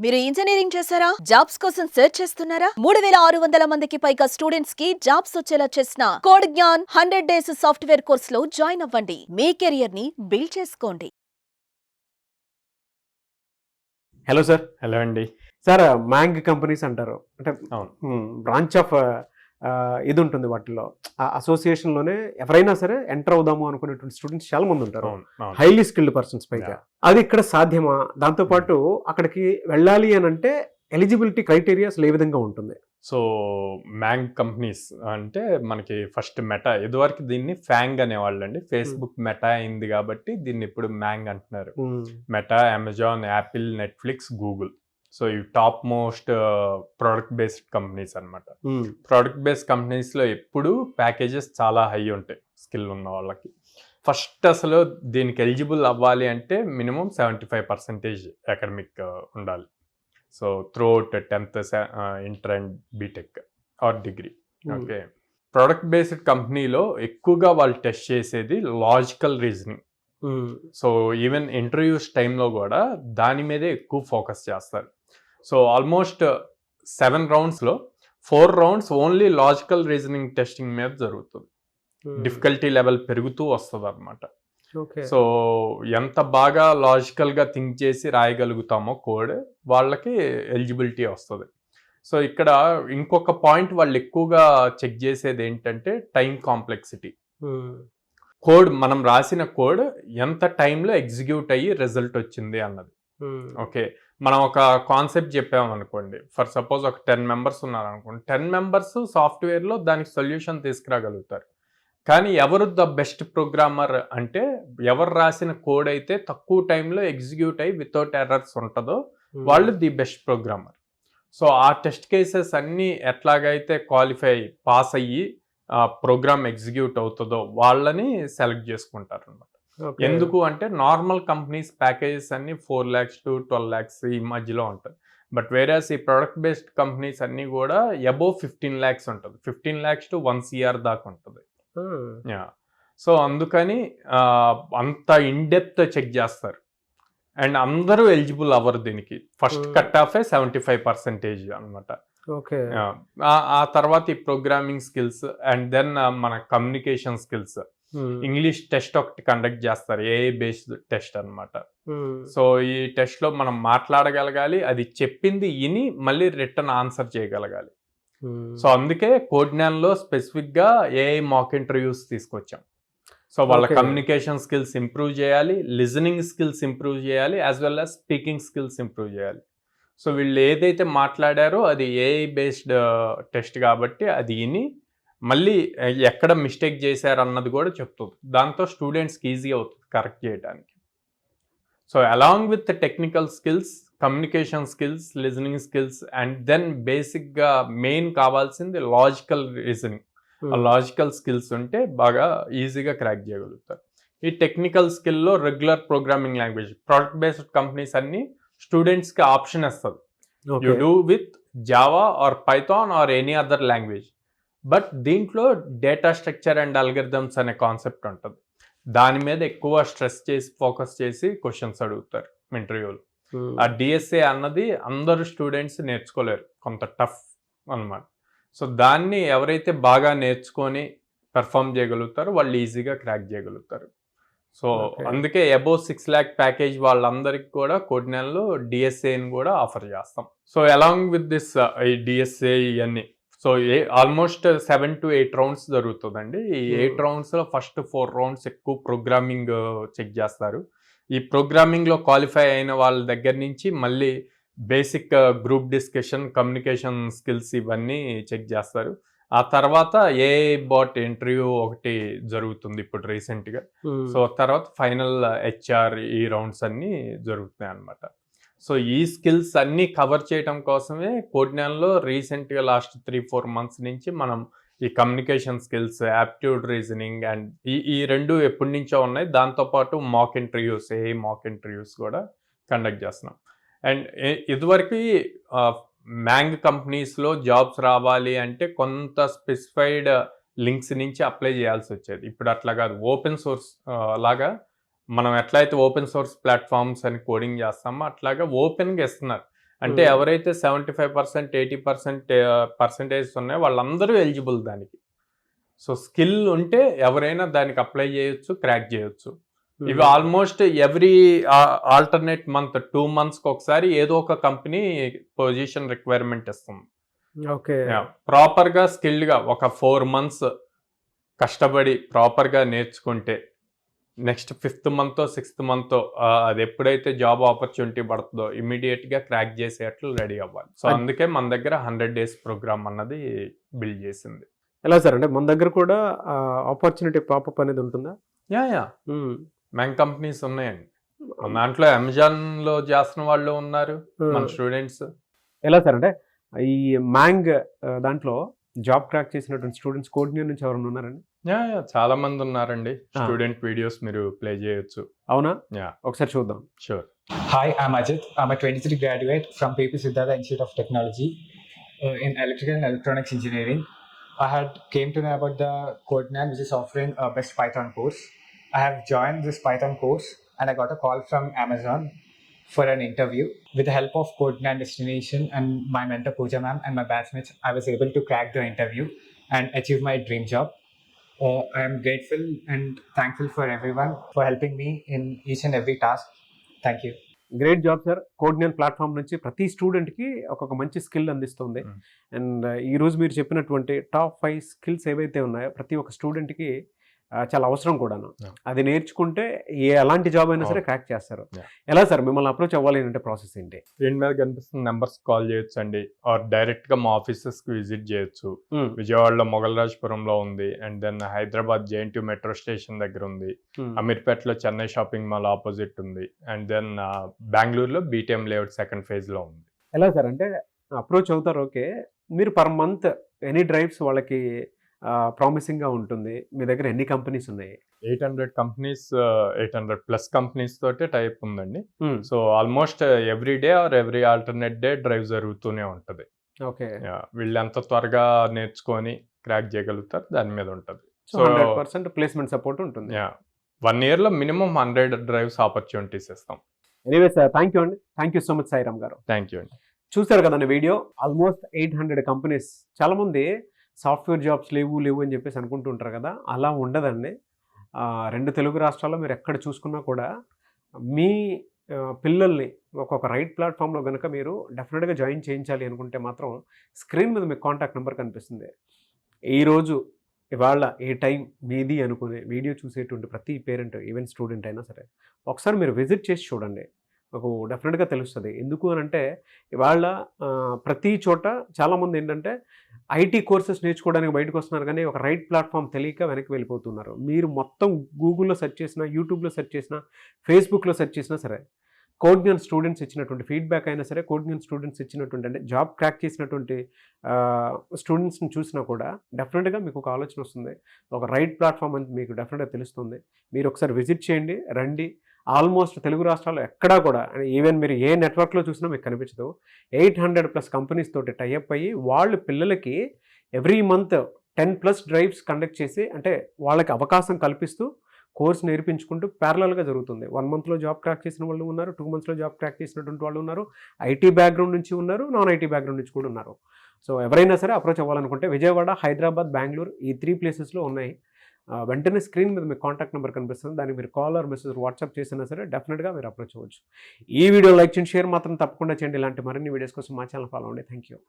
మీరు ఇంజనీరింగ్ చేశారా? జాబ్స్ కోసం సెర్చ్ చేస్తున్నారా? 3600 మందికి పైగా స్టూడెంట్స్ కి జాబ్స్ వచ్చేలా చేసిన code Gyan 100 days software course లో జాయిన్ అవ్వండి. మీ కెరియర్ ని బిల్డ్ చేసుకోండి. Hello sir. హలో అండి. సార్ మ్యాంగ్ కంపెనీస్ అంటారు, అంటే అవును. బ్రాంచ్ ఆఫ్ ఇది ఉంటుంది వాటిలో, ఆ అసోసియేషన్లోనే ఎవరైనా సరే ఎంటర్ అవుదాము అనుకునేటువంటి స్టూడెంట్స్ చాలా మంది ఉంటారు, హైలీ స్కిల్డ్ పర్సన్స్ పైగా. అది ఇక్కడ సాధ్యమా? దాంతోపాటు అక్కడికి వెళ్ళాలి అని అంటే ఎలిజిబిలిటీ క్రైటీరియా అసలు ఏ విధంగా ఉంటుంది? సో మ్యాంగ్ కంపెనీస్ అంటే మనకి ఫస్ట్ మెటా, ఇదివరకు దీన్ని ఫ్యాంగ్ అనేవాళ్ళు అండి. ఫేస్బుక్ మెటా అయింది కాబట్టి దీన్ని ఇప్పుడు మ్యాంగ్ అంటున్నారు. Meta, Amazon, Apple, Netflix, Google. So ఇవి top most product based companies అనమాట. ప్రోడక్ట్ బేస్డ్ కంపెనీస్లో ఎప్పుడు ప్యాకేజెస్ చాలా హై ఉంటాయి స్కిల్ ఉన్న వాళ్ళకి. ఫస్ట్ అసలు దీనికి ఎలిజిబుల్ అవ్వాలి అంటే మినిమం 75% అకాడమిక్ ఉండాలి. So throughout 10th, inter and BTech or degree. Okay, product based కంపెనీలో ఎక్కువగా వాళ్ళు టెస్ట్ చేసేది logical reasoning. So even interviews టైంలో కూడా దాని మీదే ఎక్కువ ఫోకస్ చేస్తారు. సో ఆల్మోస్ట్ 7 రౌండ్స్లో 4 rounds only logical reasoning testing మీద జరుగుతుంది. డిఫికల్టీ లెవెల్ పెరుగుతూ వస్తుంది అనమాట. సో ఎంత బాగా లాజికల్గా థింక్ చేసి రాయగలుగుతామో కోడ్, వాళ్ళకి ఎలిజిబిలిటీ వస్తుంది. సో ఇక్కడ ఇంకొక పాయింట్ వాళ్ళు ఎక్కువగా చెక్ చేసేది ఏంటంటే టైం కాంప్లెక్సిటీ. కోడ్, మనం రాసిన కోడ్ ఎంత టైంలో ఎగ్జిక్యూట్ అయ్యి రిజల్ట్ వచ్చింది అన్నది. ఓకే, మనం ఒక కాన్సెప్ట్ చెప్పామనుకోండి, ఫర్ సపోజ్ ఒక 10 మెంబర్స్ ఉన్నారనుకోండి, 10 మెంబర్స్ సాఫ్ట్వేర్లో దానికి సొల్యూషన్ తీసుకురాగలుగుతారు. కానీ ఎవరు ద బెస్ట్ ప్రోగ్రామర్ అంటే, ఎవరు రాసిన కోడ్ అయితే తక్కువ టైంలో ఎగ్జిక్యూట్ అయ్యి వితౌట్ ఎర్రర్స్ ఉంటుందో వాళ్ళు ది బెస్ట్ ప్రోగ్రామర్. సో ఆ టెస్ట్ కేసెస్ అన్నీ ఎట్లాగైతే క్వాలిఫై పాస్ అయ్యి ప్రోగ్రామ్ ఎగ్జిక్యూట్ అవుతుందో వాళ్ళని సెలెక్ట్ చేసుకుంటారు అనమాట. ఎందుకు అంటే నార్మల్ కంపెనీస్ ప్యాకేజెస్ అన్ని 4 lakhs to 12 lakhs ఈ మధ్యలో ఉంటుంది. బట్ వేరేస్ ఈ ప్రొడక్ట్ బేస్డ్ కంపెనీస్ అన్నీ కూడా అబోవ్ 15 lakhs ఉంటుంది. 15 lakhs to 1 crore దాకా ఉంటుంది. సో అందుకని అంత ఇన్డెప్త్ చెక్ చేస్తారు. అండ్ అందరూ ఎలిజిబుల్ అవ్వరు దీనికి. ఫస్ట్ కట్ ఆఫ్ 75% అనమాట. ఆ తర్వాత ఈ ప్రోగ్రామింగ్ స్కిల్స్ అండ్ దెన్ మన కమ్యూనికేషన్ స్కిల్స్, ఇంగ్లీష్ టెస్ట్ ఒకటి కండక్ట్ చేస్తారు, ఏఐ బేస్డ్ టెస్ట్ అనమాట. సో ఈ టెస్ట్ లో మనం మాట్లాడగలగాలి, అది చెప్పింది విని మళ్ళీ రిటర్న్ ఆన్సర్ చేయగలగాలి. సో అందుకే కోడ్జ్ఞాన్లో స్పెసిఫిక్ గా ఏఐ మాక్ ఇంటర్వ్యూస్ తీసుకొచ్చాం. సో వాళ్ళ కమ్యూనికేషన్ స్కిల్స్ ఇంప్రూవ్ చేయాలి, లిజనింగ్ స్కిల్స్ ఇంప్రూవ్ చేయాలి, as well as speaking skills improve చేయాలి. సో వీళ్ళు ఏదైతే మాట్లాడారో అది ఏఐ బేస్డ్ టెస్ట్ కాబట్టి అది విని మళ్ళీ ఎక్కడ మిస్టేక్ చేశారు అన్నది కూడా చెప్తుంది. దాంతో స్టూడెంట్స్కి ఈజీ అవుతుంది కరెక్ట్ చేయడానికి. So along with technical skills, communication skills, listening skills and then బేసిక్గా మెయిన్ కావాల్సింది లాజికల్ రీజనింగ్. ఆ లాజికల్ స్కిల్స్ ఉంటే బాగా ఈజీగా క్రాక్ చేయగలుగుతారు. ఈ టెక్నికల్ స్కిల్లో regular programming language, product based companies అన్ని స్టూడెంట్స్కి ఆప్షన్ ఇస్తుంది. You do with Java or Python or any other language. But దీంట్లో డేటా స్ట్రక్చర్ అండ్ అల్గరిథమ్స్ అనే కాన్సెప్ట్ ఉంటుంది. దాని మీద ఎక్కువ స్ట్రెస్ చేసి ఫోకస్ చేసి క్వశ్చన్స్ అడుగుతారు ఇంటర్వ్యూలో. ఆ డిఎస్ఏ అన్నది అందరు స్టూడెంట్స్ నేర్చుకోలేరు, కొంత టఫ్ అన్నమాట. సో దాన్ని ఎవరైతే బాగా నేర్చుకొని పెర్ఫామ్ చేయగలుగుతారో వాళ్ళు ఈజీగా క్రాక్ చేయగలుగుతారు. సో అందుకే అబోవ్ 6 lakh ప్యాకేజ్ వాళ్ళందరికీ కూడా కోడ్జ్ఞాన్లో డిఎస్ఏని కూడా ఆఫర్ చేస్తాం. సో అలాంగ్ విత్ దిస్ ఈ డిఎస్ఏ ఇవన్నీ, సో ఆల్మోస్ట్ 7 to 8 రౌండ్స్ జరుగుతుందండి. ఈ 8 రౌండ్స్లో ఫస్ట్ 4 రౌండ్స్ ఎక్కువ ప్రోగ్రామింగ్ చెక్ చేస్తారు. ఈ ప్రోగ్రామింగ్లో క్వాలిఫై అయిన వాళ్ళ దగ్గర నుంచి మళ్ళీ basic group discussion, communication skills ఇవన్నీ చెక్ చేస్తారు. ఆ తర్వాత ఏఐ బాట్ ఇంటర్వ్యూ ఒకటి జరుగుతుంది ఇప్పుడు రీసెంట్గా. సో తర్వాత ఫైనల్ హెచ్ఆర్, ఈ రౌండ్స్ అన్నీ జరుగుతున్నాయి అన్నమాట. సో ఈ స్కిల్స్ అన్నీ కవర్ చేయడం కోసమే కోడ్జ్ఞాన్లో రీసెంట్గా లాస్ట్ 3-4 months నుంచి మనం ఈ communication skills, aptitude reasoning and ఈ రెండు ఎప్పటి నుంచో ఉన్నాయి. దాంతోపాటు mock interviews, AI mock interviews కూడా కండక్ట్ చేస్తున్నాం. అండ్ ఇదివరకు మ్యాంగ్ కంపెనీస్లో జాబ్స్ రావాలి అంటే కొంత స్పెసిఫైడ్ లింక్స్ నుంచి అప్లై చేయాల్సి వచ్చేది. ఇప్పుడు అట్లా కాదు, ఓపెన్ సోర్స్ లాగా మనం ఎట్లయితే ఓపెన్ సోర్స్ ప్లాట్ఫామ్స్ అని కోడింగ్ చేస్తామో అట్లాగా ఓపెన్గా ఇస్తున్నారు. అంటే ఎవరైతే 75% 80% పర్సెంటేజ్ ఉన్నాయో వాళ్ళందరూ ఎలిజిబుల్ దానికి. సో స్కిల్ ఉంటే ఎవరైనా దానికి అప్లై చేయొచ్చు, క్రాక్ చేయొచ్చు. ఇవి ఆల్మోస్ట్ ఎవ్రీ ఆల్టర్నేట్ మంత్ 2 monthsకి ఒకసారి ఏదో ఒక కంపెనీ పొజిషన్ రిక్వైర్మెంట్ ఇస్తుంది. ఓకే, ప్రాపర్గా స్కిల్డ్గా ఒక 4 months కష్టపడి ప్రాపర్గా నేర్చుకుంటే next 5th month 6th month అది ఎప్పుడైతే జాబ్ ఆపర్చునిటీ పడుతుందో ఇమీడియట్గా క్రాక్ చేసేట్లు రెడీ అవ్వాలి. సో అందుకే మన దగ్గర 100 days ప్రోగ్రామ్ అన్నది బిల్డ్ చేసింది. ఎలా సార్, అంటే మన దగ్గర కూడా ఆపర్చునిటీ పాపప్ అనేది ఉంటుందా? యా మ్యాంగ్ కంపెనీస్ ఉన్నాయండి. మన దాంట్లో అమెజాన్లో చేస్తున్న వాళ్ళు ఉన్నారు మన స్టూడెంట్స్. ఎలా సార్, అంటే ఈ మ్యాంగ్ దాంట్లో జాబ్ క్రాక్ చేసినటువంటి స్టూడెంట్స్ కోఆర్డినేటర్ నుంచి ఎవరైనా ఉన్నారండి? యా చాలా మంది ఉన్నారండి. స్టూడెంట్ వీడియోస్ మీరు ప్లే చేయొచ్చు. అవునా? యా ఒకసారి చూద్దాం. Sure. Hi, I'm Ajit. I'm a 23 graduate from PP Siddhartha Institute of Technology in Electrical and Electronics Engineering. I had came to know about the Codenan, which is offering a best Python course. I have joined this Python course and I got a call from Amazon for an interview. With the help of Codenan Destination and my mentor Pooja ma'am and my batchmates, I was able to crack the interview and achieve my dream job. I am grateful and thankful for everyone for helping me in each and every task. Thank you. Great job sir. కోడ్నియన్ platform నుంచి ప్రతి స్టూడెంట్కి ఒక్కొక్క మంచి skill అందిస్తుంది. And ఈరోజు మీరు చెప్పినటువంటి టాప్ 5 స్కిల్స్ ఏవైతే ఉన్నాయో ప్రతి ఒక్క స్టూడెంట్కి చాలా అవసరం కూడాను. అది నేర్చుకుంటే ఎలాంటి జాబ్ అయినా సరే క్రాక్ చేస్తారు. ఎలా సార్ మిమ్మల్ని అప్రోచ్ అవ్వాలి అంటే ప్రాసెస్ ఏంటి? స్క్రీన్ మీద కనిపిస్తున్న నెంబర్స్ కాల్ చేయొచ్చు అండి, ఆర్ డైరెక్ట్ గా మా ఆఫీసెస్ కి విజిట్ చేయొచ్చు. విజయవాడలో మొగల్రాజ్పురంలో ఉంది, and then Hyderabad JNTU metro station దగ్గర ఉంది, అమీర్పేటలో చెన్నై షాపింగ్ మాల్ ఆపోజిట్ ఉంది, అండ్ దెన్ బెంగళూరులో BTM లేఅవుట్ 2nd phase లో ఉంది. ఎలా సార్, అంటే అప్రోచ్ అవుతారు, ఓకే, మీరు పర్ మంత్ ఎనీ డ్రైవ్స్ వాళ్ళకి ప్రామిసింగ్ గా ఉంటుంది? మీ దగ్గర ఎన్ని కంపెనీస్ ఉన్నాయి? 800 కంపెనీస్, 800+ కంపెనీస్ తోటి టైప్ ఉందండి. So almost every day or every alternate day drive జరుగుతూనే ఉంటుంది. ఓకే, వీళ్ళు ఎంత త్వరగా నేర్చుకొని క్రాక్ చేయగలుగుతారు దాని మీద ఉంటుంది. సో 100% ప్లేస్మెంట్ సపోర్ట్ ఉంటుంది. 1 year లో మినిమం 100 డ్రైవ్స్ ఆపర్చునిటీస్ ఇస్తాం. ఎనీవే సార్, థ్యాంక్ యూ అండి. Thank you so much Sairam గారు. థ్యాంక్ యూ అండి. చూసారు కదండి వీడియో. Almost 800 companies. చాలామంది సాఫ్ట్వేర్ జాబ్స్ లేవు అని చెప్పేసి అనుకుంటూ ఉంటారు కదా, అలా ఉండదండి. 2 తెలుగు రాష్ట్రాల్లో మీరు ఎక్కడ చూసుకున్నా కూడా మీ పిల్లల్ని ఒక్కొక్క రైట్ ప్లాట్ఫామ్లో కనుక మీరు డెఫినెట్గా జాయిన్ చేయించాలి అనుకుంటే మాత్రం స్క్రీన్ మీద మీకు కాంటాక్ట్ నెంబర్ కనిపిస్తుంది. ఈరోజు ఇవాళ ఏ టైం మీది అనుకునే వీడియో చూసేటువంటి ప్రతి పేరెంట్, ఈవెన్ స్టూడెంట్ అయినా సరే ఒకసారి మీరు విజిట్ చేసి చూడండి, మీకు డెఫినెట్గా తెలుస్తుంది. ఎందుకు అని అంటే ఇవాళ ప్రతి చోట చాలామంది ఏంటంటే IT కోర్సెస్ నేర్చుకోవడానికి బయటకు వస్తున్నారు, కానీ ఒక రైట్ ప్లాట్ఫామ్ తెలియక వెనక్కి వెళ్ళిపోతున్నారు. మీరు మొత్తం గూగుల్లో సెర్చ్ చేసినా, యూట్యూబ్లో సెర్చ్ చేసినా, ఫేస్బుక్లో సెర్చ్ చేసినా సరే కోడ్నియన్ స్టూడెంట్స్ ఇచ్చినటువంటి ఫీడ్బ్యాక్ అయినా సరే, కోడ్నియన్ స్టూడెంట్స్ ఇచ్చినటువంటి అంటే జాబ్ క్రాక్ చేసినటువంటి స్టూడెంట్స్ని చూసినా కూడా డెఫినెట్గా మీకు ఒక ఆలోచన వస్తుంది, ఒక రైట్ ప్లాట్ఫామ్ అని మీకు డెఫినెట్గా తెలుస్తుంది. మీరు ఒకసారి విజిట్ చేయండి, రండి. ఆల్మోస్ట్ తెలుగు రాష్ట్రాల్లో ఎక్కడా కూడా, ఈవెన్ మీరు ఏ నెట్వర్క్లో చూసినా మీకు కనిపించదు, 800+ కంపెనీస్ తోటి టైఅప్ అయ్యి వాళ్ళు పిల్లలకి ఎవ్రీ మంత్ 10+ డ్రైవ్స్ కండక్ట్ చేసి, అంటే వాళ్ళకి అవకాశం కల్పిస్తూ కోర్స్ నేర్పించుకుంటూ ప్యారలల్గా జరుగుతుంది. 1 monthలో జాబ్ క్రాక్ చేసిన వాళ్ళు ఉన్నారు, 2 monthsలో జాబ్ క్రాక్ చేసినటువంటి వాళ్ళు ఉన్నారు, IT బ్యాక్గ్రౌండ్ నుంచి ఉన్నారు, నాన్ IT బ్యాక్గ్రౌండ్ నుంచి కూడా ఉన్నారు. సో ఎవరైనా సరే అప్రోచ్ అవ్వాలనుకుంటే విజయవాడ, హైదరాబాద్, బెంగళూరు ఈ 3 places ఉన్నాయి. వెంటనే స్క్రీన్ మీద మీకు కాంటాక్ట్ నెంబర్ కనిపిస్తుంది, దానికి మీరు కాల్ ఆర్ మెసేజ్ వాట్సాప్ చేసినా సరే డెఫినెట్గా మీరు అప్రోచ్ అవ్వచ్చు. ఈ వీడియో లైక్ చేయండి, షేర్ మాత్రం తప్పకుండా చేయండి. ఇలాంటి మరిన్ని వీడియోస్ కోసం మా ఛానల్ ఫాలో అవ్వండి. Thank you.